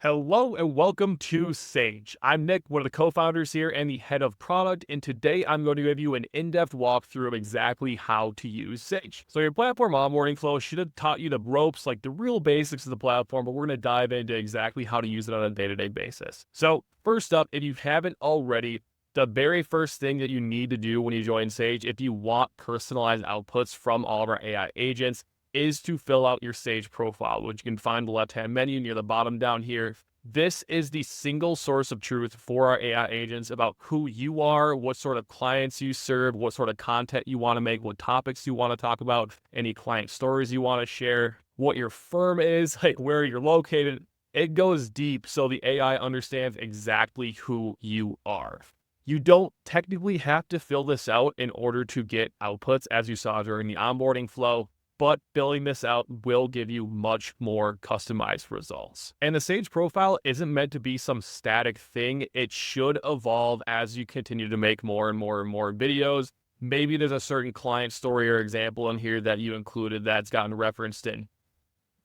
Hello and welcome to Sage. I'm Nick, one of the co-founders here and the head of product, and today I'm going to give you an in-depth walkthrough of exactly how to use Sage. So your platform onboarding flow should have taught you the ropes, like the real basics of the platform, but we're going to dive into exactly how to use it on a day-to-day basis. So first up, if you haven't already, the very first thing that you need to do when you join Sage, if you want personalized outputs from all of our AI agents, is to fill out your Sage profile, which you can find the left-hand menu near the bottom down here. This is the single source of truth for our AI agents about who you are, what sort of clients you serve, what sort of content you want to make, what topics you want to talk about, any client stories you want to share, what your firm is, like where you're located. It goes deep so the AI understands exactly who you are. You don't technically have to fill this out in order to get outputs, as you saw during the onboarding flow, but filling this out will give you much more customized results. And the Sage profile isn't meant to be some static thing. It should evolve as you continue to make more and more and more videos. Maybe there's a certain client story or example in here that you included that's gotten referenced in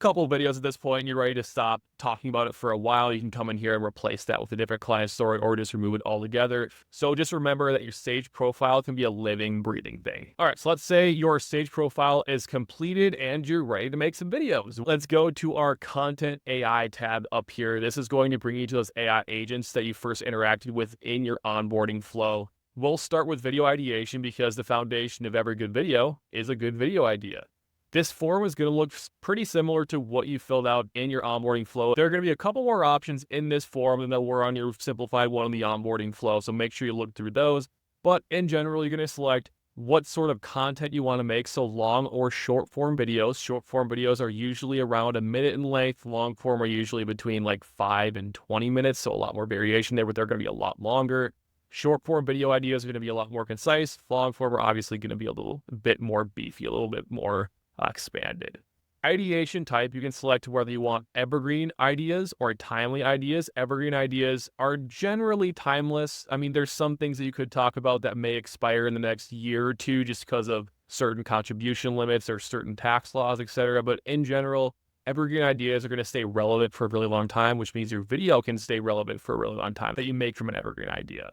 couple of videos at this point and you're ready to stop talking about it for a while. You can come in here and replace that with a different client story or just remove it altogether. So just remember that your Sage profile can be a living, breathing thing. All right, so let's say your Sage profile is completed and you're ready to make some videos. Let's go to our Content AI tab up here. This is going to bring you to those AI agents that you first interacted with in your onboarding flow. We'll start with video ideation because the foundation of every good video is a good video idea. This form is going to look pretty similar to what you filled out in your onboarding flow. There are going to be a couple more options in this form than there were on your simplified one in the onboarding flow, so make sure you look through those. But in general, you're going to select what sort of content you want to make, so long or short form videos. Short form videos are usually around a minute in length. Long form are usually between like 5 and 20 minutes, so a lot more variation there, but they're going to be a lot longer. Short form video ideas are going to be a lot more concise. Long form are obviously going to be a little bit more beefy, a little bit more expanded. Ideation type, you can select whether you want evergreen ideas or timely ideas. Evergreen ideas are generally timeless. I mean, there's some things that you could talk about that may expire in the next year or two just because of certain contribution limits or certain tax laws, etc. But in general, evergreen ideas are going to stay relevant for a really long time, which means your video can stay relevant for a really long time that you make from an evergreen idea.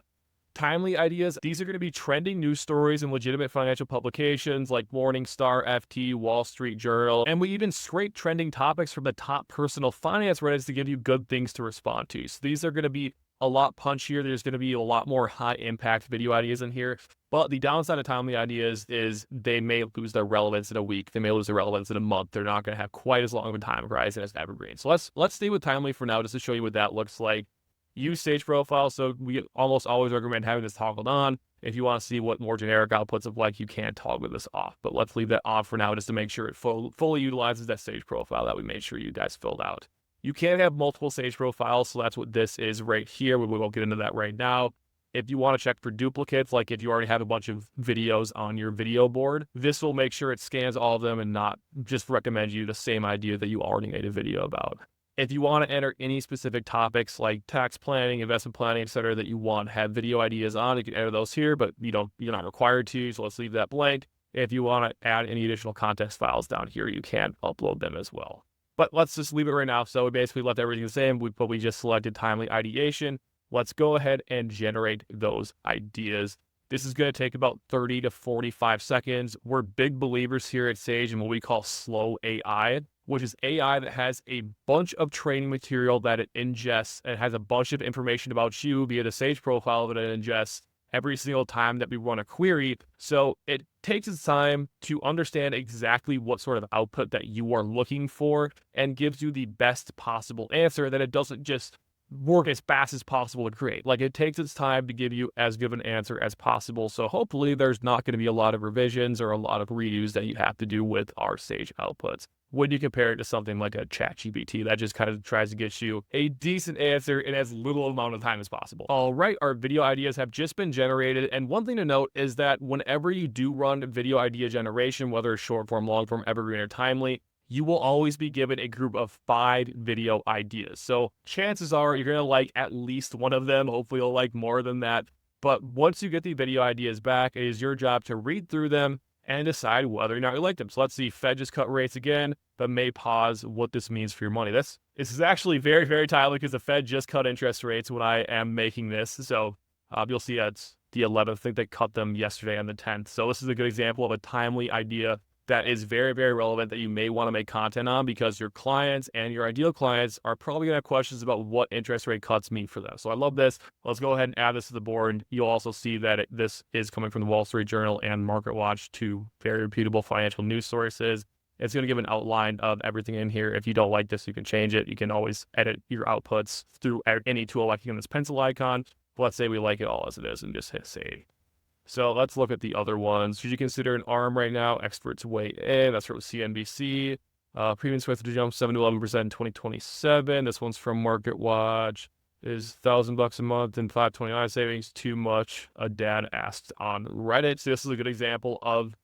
Timely ideas, these are going to be trending news stories in legitimate financial publications like Morningstar, FT, Wall Street Journal, and we even scrape trending topics from the top personal finance Reddits to give you good things to respond to. So these are going to be a lot punchier. There's going to be a lot more high impact video ideas in here. But the downside of timely ideas is they may lose their relevance in a week. They may lose their relevance in a month. They're not going to have quite as long of a time horizon as evergreen. So let's stay with timely for now just to show you what that looks like. Use Sage profile, so we almost always recommend having this toggled on. If you want to see what more generic outputs look like, you can toggle this off. But let's leave that on for now just to make sure it fully utilizes that Sage profile that we made sure you guys filled out. You can have multiple Sage profiles, so that's what this is right here. We won't get into that right now. If you want to check for duplicates, like if you already have a bunch of videos on your video board, this will make sure it scans all of them and not just recommend you the same idea that you already made a video about. If you want to enter any specific topics like tax planning, investment planning, etc., that you want to have video ideas on, you can enter those here, but you're not required to, so let's leave that blank. If you want to add any additional context files down here, you can upload them as well. But let's just leave it right now. So we basically left everything the same, but we just selected timely ideation. Let's go ahead and generate those ideas. This is going to take about 30 to 45 seconds. We're big believers here at Sage in what we call slow AI, which is AI that has a bunch of training material that it ingests and has a bunch of information about you via the Sage profile that it ingests every single time that we run a query. So it takes its time to understand exactly what sort of output that you are looking for and gives you the best possible answer, that it doesn't just work as fast as possible to create. Like, it takes its time to give you as good an answer as possible. So hopefully there's not going to be a lot of revisions or a lot of redos that you have to do with our Sage outputs when you compare it to something like a ChatGPT that just kind of tries to get you a decent answer in as little amount of time as possible. All right, our video ideas have just been generated. And one thing to note is that whenever you do run video idea generation, whether it's short form, long form, evergreen, or timely, you will always be given a group of 5 video ideas. So chances are you're going to like at least one of them. Hopefully you'll like more than that. But once you get the video ideas back, it is your job to read through them and decide whether or not you like them. So let's see, Fed just cut rates again, but may pause what this means for your money. This is actually very, very timely because the Fed just cut interest rates when I am making this. So you'll see it's the 11th. I think they cut them yesterday on the 10th. So this is a good example of a timely idea that is very, very relevant that you may want to make content on, because your clients and your ideal clients are probably going to have questions about what interest rate cuts mean for them. So I love this. Let's go ahead and add this to the board. You'll also see that this is coming from the Wall Street Journal and MarketWatch, two very reputable financial news sources. It's going to give an outline of everything in here. If you don't like this, you can change it. You can always edit your outputs through any tool like in this pencil icon. But let's say we like it all as it is and just hit save. So let's look at the other ones. Should you consider an ARM right now? Experts weigh in. That's from CNBC. Premium expected to jump 7 to 11% in 2027. This one's from MarketWatch. Is $1,000 a month and $529 savings too much? A dad asked on Reddit. So this is a good example of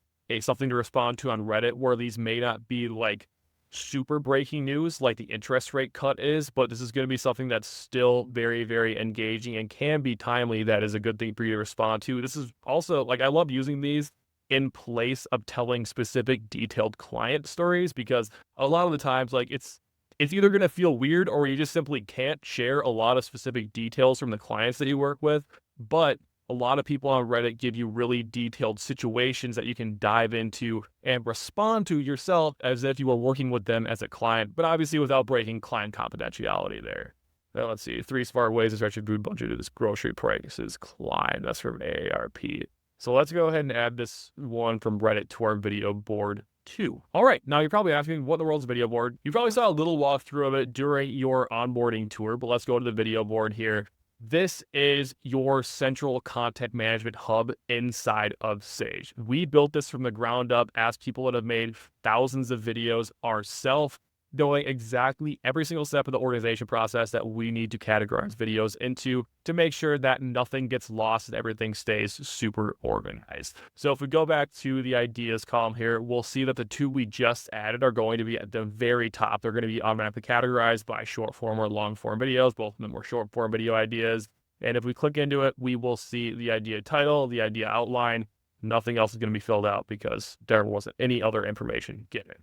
something to respond to on Reddit, where these may not be like super breaking news like the interest rate cut is, but this is going to be something that's still very, very engaging and can be timely. That is a good thing for you to respond to. This is also, like, I love using these in place of telling specific detailed client stories, because a lot of the times, like, it's either going to feel weird or you just simply can't share a lot of specific details from the clients that you work with. But a lot of people on Reddit give you really detailed situations that you can dive into and respond to yourself as if you were working with them as a client, but obviously without breaking client confidentiality there. Now, let's see, 3 smart ways to stretch your food budget as grocery prices climb. That's from AARP. So let's go ahead and add this one from Reddit to our video board too. All right, now you're probably asking, what in the world's a video board? You probably saw a little walkthrough of it during your onboarding tour, but let's go to the video board here. This is your central content management hub inside of Sage. We built this from the ground up as people that have made thousands of videos ourselves, knowing exactly every single step of the organization process that we need to categorize videos into to make sure that nothing gets lost and everything stays super organized. So if we go back to the ideas column here, we'll see that the 2 we just added are going to be at the very top. They're going to be automatically categorized by short form or long form videos. Both of them are short form video ideas. And if we click into it, we will see the idea title, the idea outline. Nothing else is going to be filled out because there wasn't any other information given.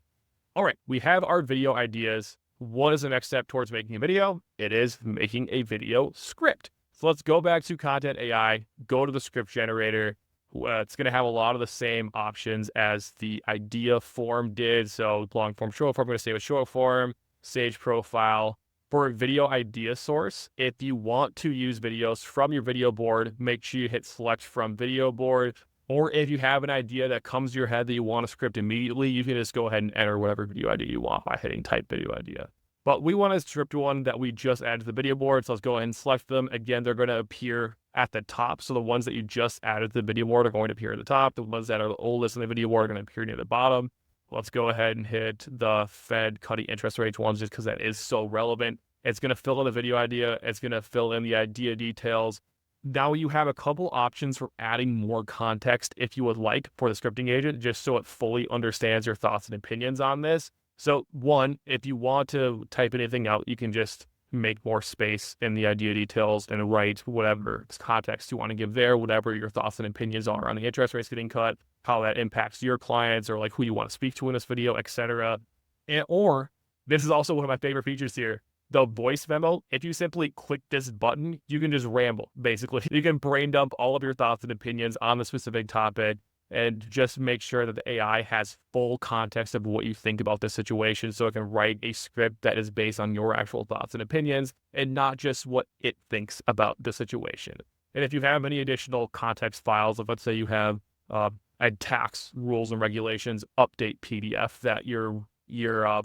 All right, we have our video ideas. What is the next step towards making a video? It is making a video script. So let's go back to Content AI, go to the script generator. It's going to have a lot of the same options as the idea form did. So long form, short form, I'm going to stay with short form, Sage profile. For a video idea source, if you want to use videos from your video board, make sure you hit select from video board. Or if you have an idea that comes to your head that you want to script immediately, you can just go ahead and enter whatever video idea you want by hitting type video idea. But we want to script one that we just added to the video board. So let's go ahead and select them. Again, they're going to appear at the top. So the ones that you just added to the video board are going to appear at the top. The ones that are the oldest in the video board are going to appear near the bottom. Let's go ahead and hit the Fed cutting interest rates ones just because that is so relevant. It's going to fill in the video idea. It's going to fill in the idea details. Now you have a couple options for adding more context if you would like for the scripting agent, just so it fully understands your thoughts and opinions on this. So one, if you want to type anything out, you can just make more space in the idea details and write whatever context you want to give there, whatever your thoughts and opinions are on the interest rates getting cut, how that impacts your clients or like who you want to speak to in this video, etc. Or this is also one of my favorite features here. The voice memo, if you simply click this button, you can just ramble, basically. You can brain dump all of your thoughts and opinions on the specific topic and just make sure that the AI has full context of what you think about this situation so it can write a script that is based on your actual thoughts and opinions and not just what it thinks about the situation. And if you have any additional context files, if let's say you have a tax rules and regulations update PDF that you're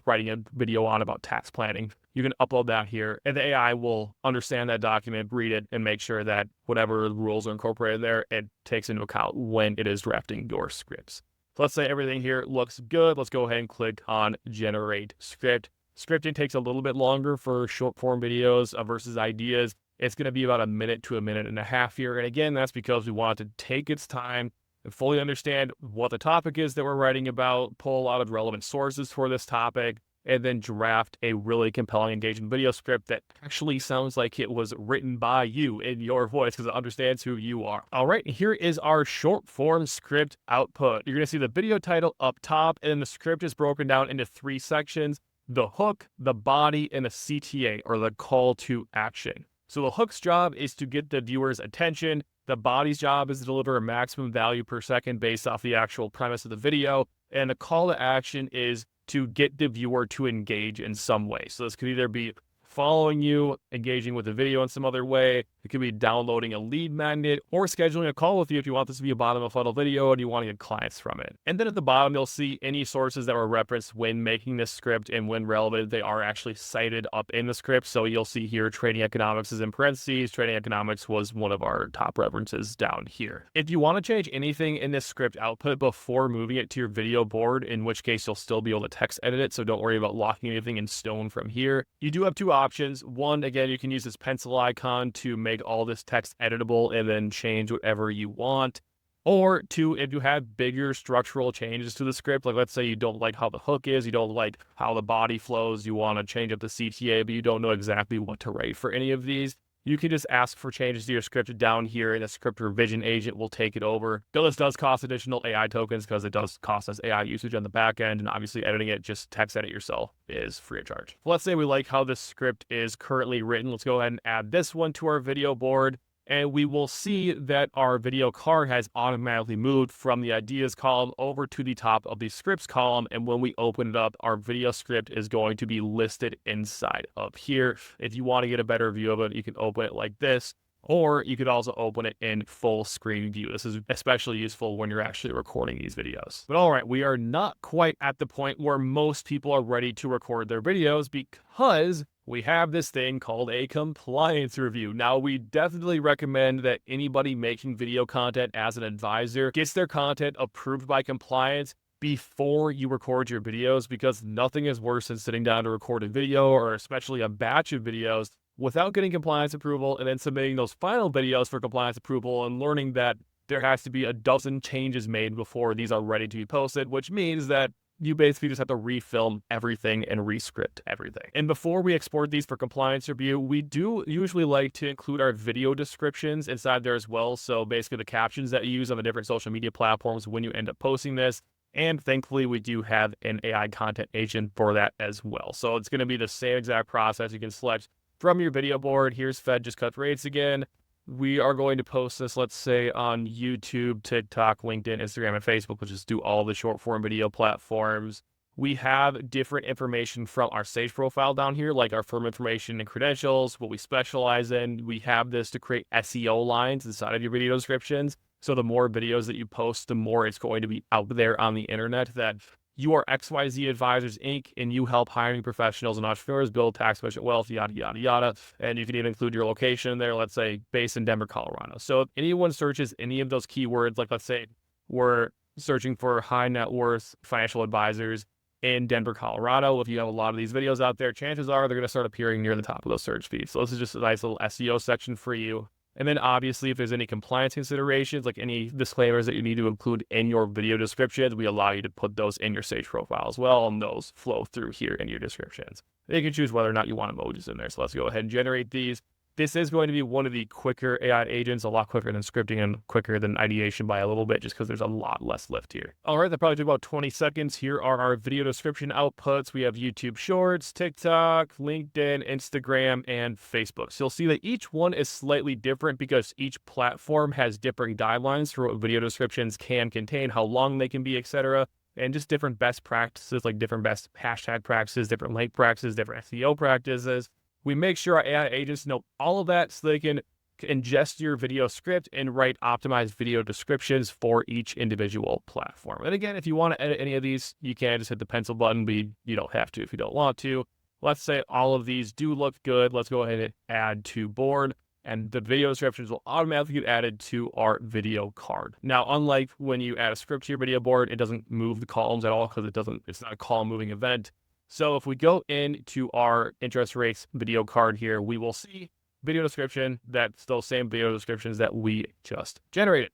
writing a video on about tax planning, you can upload that here and the AI will understand that document, read it, and make sure that whatever rules are incorporated there, it takes into account when it is drafting your scripts. So let's say everything here looks good. Let's go ahead and click on generate script. Scripting takes a little bit longer for short form videos versus ideas. It's going to be about a minute to a minute and a half here. And again, that's because we want it to take its time and fully understand what the topic is that we're writing about, pull a lot of relevant sources for this topic, and then draft a really compelling, engaging video script that actually sounds like it was written by you in your voice because it understands who you are. All right, here is our short form script output. You're going to see the video title up top, and then the script is broken down into 3 sections: the hook, the body, and the CTA, or the call to action. So the hook's job is to get the viewer's attention. The body's job is to deliver a maximum value per second based off the actual premise of the video. And the call to action is to get the viewer to engage in some way. So this could either be following you, engaging with the video in some other way. It could be downloading a lead magnet or scheduling a call with you if you want this to be a bottom of funnel video and you want to get clients from it. And then at the bottom, you'll see any sources that were referenced when making this script, and when relevant, they are actually cited up in the script. So you'll see here, Trading Economics is in parentheses. Trading Economics was one of our top references down here. If you want to change anything in this script output before moving it to your video board, in which case you'll still be able to text edit it, so don't worry about locking anything in stone from here. You do have 2 options. One, again, you can use this pencil icon to make all this text editable and then change whatever you want. Or 2, if you have bigger structural changes to the script, like let's say you don't like how the hook is, you don't like how the body flows, you want to change up the CTA, but you don't know exactly what to write for any of these, you can just ask for changes to your script down here, and the script revision agent will take it over. Though this does cost additional AI tokens because it does cost us AI usage on the back end, and obviously editing it, just text edit yourself, is free of charge. Let's say we like how this script is currently written. Let's go ahead and add this one to our video board, and we will see that our video card has automatically moved from the ideas column over to the top of the scripts column. And when we open it up, our video script is going to be listed inside of here. If you want to get a better view of it, you can open it like this, or you could also open it in full screen view. This is especially useful when you're actually recording these videos. But all right, we are not quite at the point where most people are ready to record their videos, because we have this thing called a compliance review. Now, we definitely recommend that anybody making video content as an advisor gets their content approved by compliance before you record your videos, because nothing is worse than sitting down to record a video, or especially a batch of videos, without getting compliance approval and then submitting those final videos for compliance approval and learning that there has to be a dozen changes made before these are ready to be posted, which means that you basically just have to refilm everything and rescript everything. And before we export these for compliance review, we do usually like to include our video descriptions inside there as well. So basically the captions that you use on the different social media platforms when you end up posting this. And thankfully, we do have an AI content agent for that as well. So it's going to be the same exact process. You can select from your video board. Here's Fed just cut rates again. We are going to post this, let's say, on YouTube, TikTok, LinkedIn, Instagram, and Facebook, which is do all the short form video platforms. We have different information from our Sage profile down here, like our firm information and credentials, what we specialize in. We have this to create SEO lines inside of your video descriptions. So the more videos that you post, the more it's going to be out there on the internet that you are XYZ Advisors Inc., and you help hiring professionals and entrepreneurs build tax-efficient wealth, yada, yada, yada. And you can even include your location in there, let's say based in Denver, Colorado. So if anyone searches any of those keywords, like let's say we're searching for high net worth financial advisors in Denver, Colorado, if you have a lot of these videos out there, chances are they're going to start appearing near the top of those search feeds. So this is just a nice little SEO section for you. And then obviously, if there's any compliance considerations, like any disclaimers that you need to include in your video descriptions, we allow you to put those in your Sage profile as well, and those flow through here in your descriptions. You can choose whether or not you want emojis in there. So let's go ahead and generate these. This is going to be one of the quicker AI agents, a lot quicker than scripting and quicker than ideation by a little bit, just because there's a lot less lift here. All right, that probably took about 20 seconds. Here are our video description outputs. We have YouTube Shorts, TikTok, LinkedIn, Instagram, and Facebook. So you'll see that each one is slightly different because each platform has different guidelines for what video descriptions can contain, how long they can be, etc. And just different best practices, like different best hashtag practices, different link practices, different SEO practices. We make sure our AI agents know all of that so they can ingest your video script and write optimized video descriptions for each individual platform. And again, if you want to edit any of these, you can just hit the pencil button, but you don't have to if you don't want to. Let's say all of these do look good. Let's go ahead and add to board, and the video descriptions will automatically get added to our video card. Now, unlike when you add a script to your video board, it doesn't move the columns at all because it's not a column moving event. So if we go into our interest rates video card here, we will see video description that's those same video descriptions that we just generated.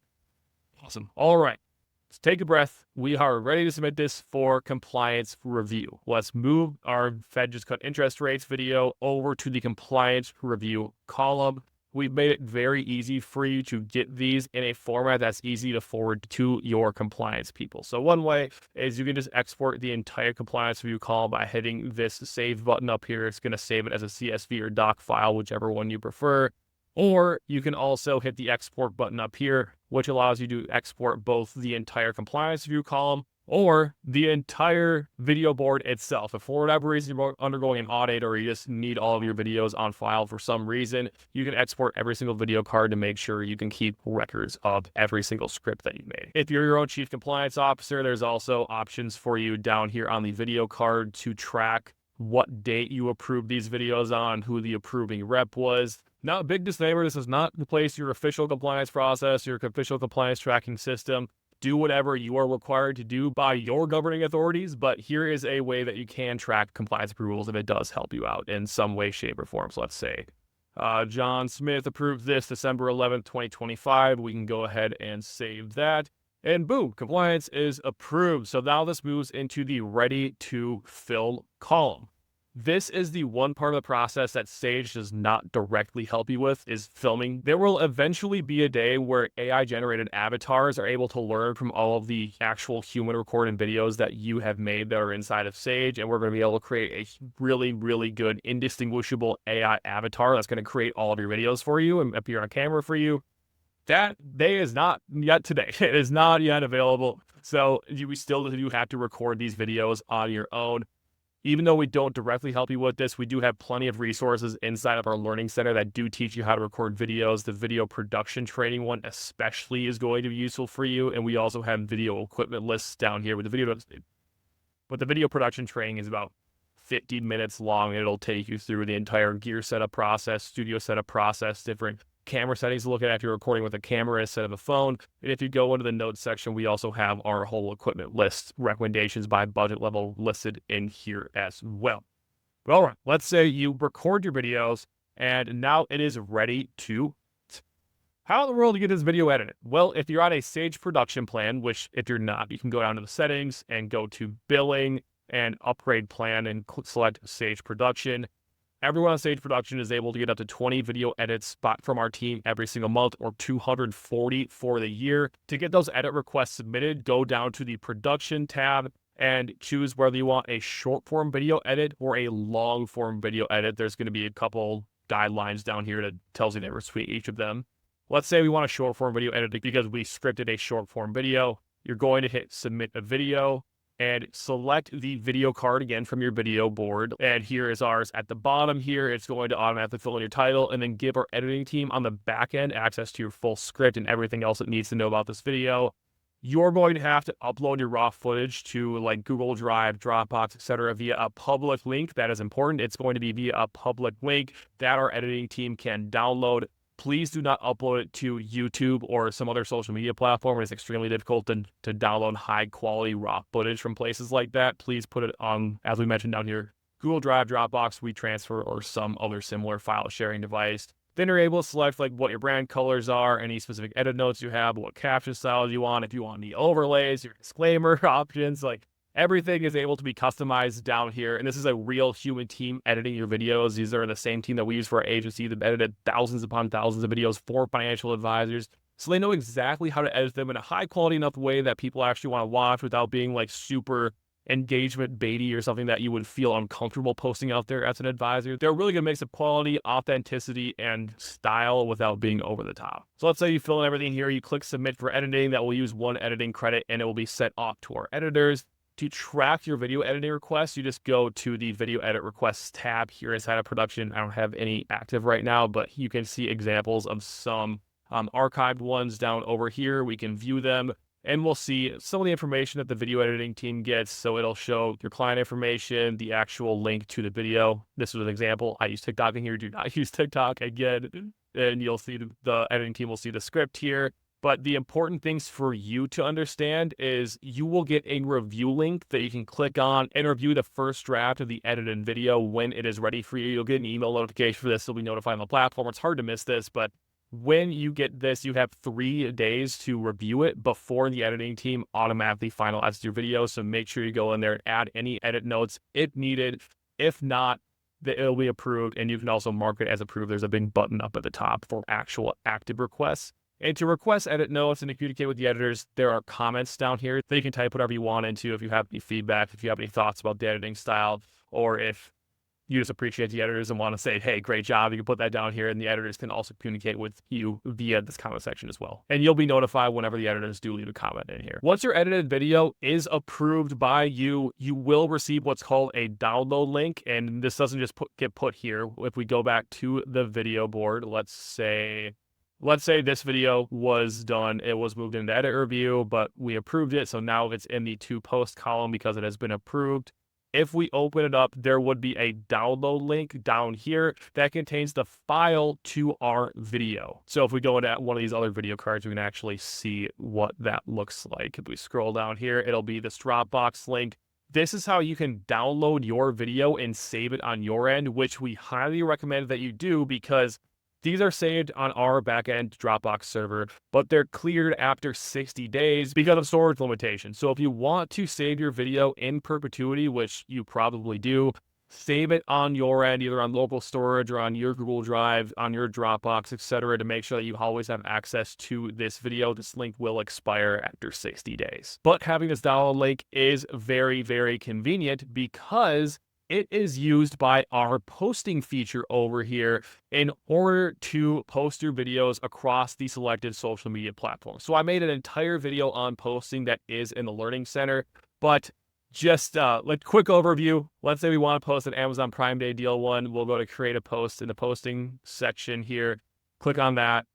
Awesome. All right. So take a breath. We are ready to submit this for compliance review. Let's move our Fed just cut interest rates video over to the compliance review column. We've made it very easy for you to get these in a format that's easy to forward to your compliance people. So one way is you can just export the entire compliance review column by hitting this save button up here. It's going to save it as a CSV or doc file, whichever one you prefer. Or you can also hit the export button up here, which allows you to export both the entire compliance view column or the entire video board itself. If for whatever reason you're undergoing an audit or you just need all of your videos on file for some reason, you can export every single video card to make sure you can keep records of every single script that you made. If you're your own chief compliance officer, there's also options for you down here on the video card to track what date you approved these videos on, who the approving rep was. Now, a big disclaimer, this does not replace your official compliance process, your official compliance tracking system. Do whatever you are required to do by your governing authorities, but here is a way that you can track compliance approvals if it does help you out in some way, shape, or form. So let's say John Smith approved this December 11th, 2025. We can go ahead and save that. And boom, compliance is approved. So now this moves into the ready to fill column. This is the one part of the process that Sage does not directly help you with, is filming. There will eventually be a day where AI-generated avatars are able to learn from all of the actual human recorded videos that you have made that are inside of Sage, and we're going to be able to create a really, really good, indistinguishable AI avatar that's going to create all of your videos for you and appear on camera for you. That day is not yet today. It is not yet available. So we still do have to record these videos on your own. Even though we don't directly help you with this, we do have plenty of resources inside of our learning center that do teach you how to record videos. The video production training one especially is going to be useful for you. And we also have video equipment lists down here with the video. But the video production training is about 50 minutes long. And it'll take you through the entire gear setup process, studio setup process, different camera settings to look at if you're recording with a camera instead of a phone. And if you go into the notes section, we also have our whole equipment list, recommendations by budget level listed in here as well. But all right, let's say you record your videos and now it is ready to. How in the world do you get this video edited? Well, if you're on a Sage production plan, which if you're not, you can go down to the settings and go to billing and upgrade plan and select Sage production. Everyone on Sage Production is able to get up to 20 video edits from our team every single month, or 240 for the year. To get those edit requests submitted, go down to the production tab and choose whether you want a short form video edit or a long form video edit. There's going to be a couple guidelines down here that tells you the difference between each of them. Let's say we want a short form video edit because we scripted a short form video. You're going to hit submit a video and select the video card again from your video board. And here is ours at the bottom here. It's going to automatically fill in your title and then give our editing team on the back end access to your full script and everything else it needs to know about this video. You're going to have to upload your raw footage to like Google Drive, Dropbox, etc. via a public link. That is important. It's going to be via a public link that our editing team can download. Please do not upload it to YouTube or some other social media platform. It's extremely difficult to download high quality raw footage from places like that. Please put it on, as we mentioned down here, Google Drive, Dropbox, WeTransfer, or some other similar file sharing device. Then you're able to select like what your brand colors are, any specific edit notes you have, what caption styles you want, if you want the overlays, your disclaimer options, like everything is able to be customized down here. And this is a real human team editing your videos. These are the same team that we use for our agency that edited thousands upon thousands of videos for financial advisors. So they know exactly how to edit them in a high quality enough way that people actually want to watch without being like super engagement baity or something that you would feel uncomfortable posting out there as an advisor. They're really going to mix of quality, authenticity, and style without being over the top. So let's say you fill in everything here. You click submit for editing. That will use one editing credit and it will be sent off to our editors. To track your video editing requests, you just go to the video edit requests tab here inside of production. I don't have any active right now, but you can see examples of some archived ones down over here. We can view them and we'll see some of the information that the video editing team gets. So it'll show your client information, the actual link to the video. This is an example. I use TikTok in here. Do not use TikTok again. And you'll see the editing team will see the script here. But the important things for you to understand is you will get a review link that you can click on and review the first draft of the edited video when it is ready for you. You'll get an email notification for this. You'll be notified on the platform. It's hard to miss this, but When you get this, you have 3 days to review it before the editing team automatically finalizes your video. So make sure you go in there and add any edit notes if needed. If not, it'll be approved, and you can also mark it as approved. There's a big button up at the top for actual active requests. And to request edit notes and to communicate with the editors, there are comments down here that you can type whatever you want into. If you have any feedback, if you have any thoughts about the editing style, or if you just appreciate the editors and want to say, hey, great job, you can put that down here, and the editors can also communicate with you via this comment section as well. And you'll be notified whenever the editors do leave a comment in here. Once your edited video is approved by you, you will receive what's called a download link, and this doesn't just get put here. If we go back to the video board, let's say this video was done, it was moved into edit review, but we approved it, so now it's in the to post column because it has been approved. If we open it up, there would be a download link down here that contains the file to our video. So if we go into one of these other video cards, we can actually see what that looks like. If we scroll down here, it'll be this Dropbox link. This is how you can download your video and save it on your end, which we highly recommend that you do, because these are saved on our backend Dropbox server, but they're cleared after 60 days because of storage limitations. So if you want to save your video in perpetuity, which you probably do, save it on your end, either on local storage or on your Google Drive, on your Dropbox, etc., to make sure that you always have access to this video. This link will expire after 60 days. But having this download link is very, very convenient because it is used by our posting feature over here in order to post your videos across the selected social media platforms. So I made an entire video on posting that is in the Learning Center, but just quick overview. Let's say we want to post an Amazon Prime Day deal one. We'll go to create a post in the posting section here, click on that,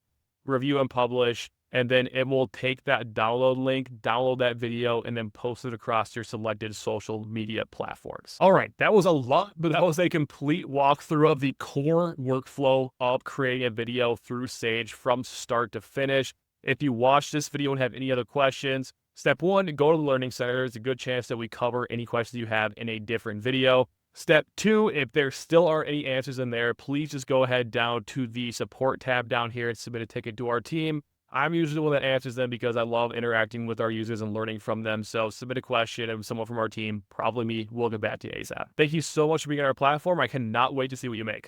review and publish, and then it will take that download link, download that video, and then post it across your selected social media platforms. All right, that was a lot, but that was a complete walkthrough of the core workflow of creating a video through Sage from start to finish. If you watch this video and have any other questions, step 1, go to the Learning Center. There's a good chance that we cover any questions you have in a different video. Step 2, if there still are any answers in there, please just go ahead down to the support tab down here and submit a ticket to our team. I'm usually the one that answers them because I love interacting with our users and learning from them. So submit a question and someone from our team, probably me, will get back to you ASAP. Thank you so much for being on our platform. I cannot wait to see what you make.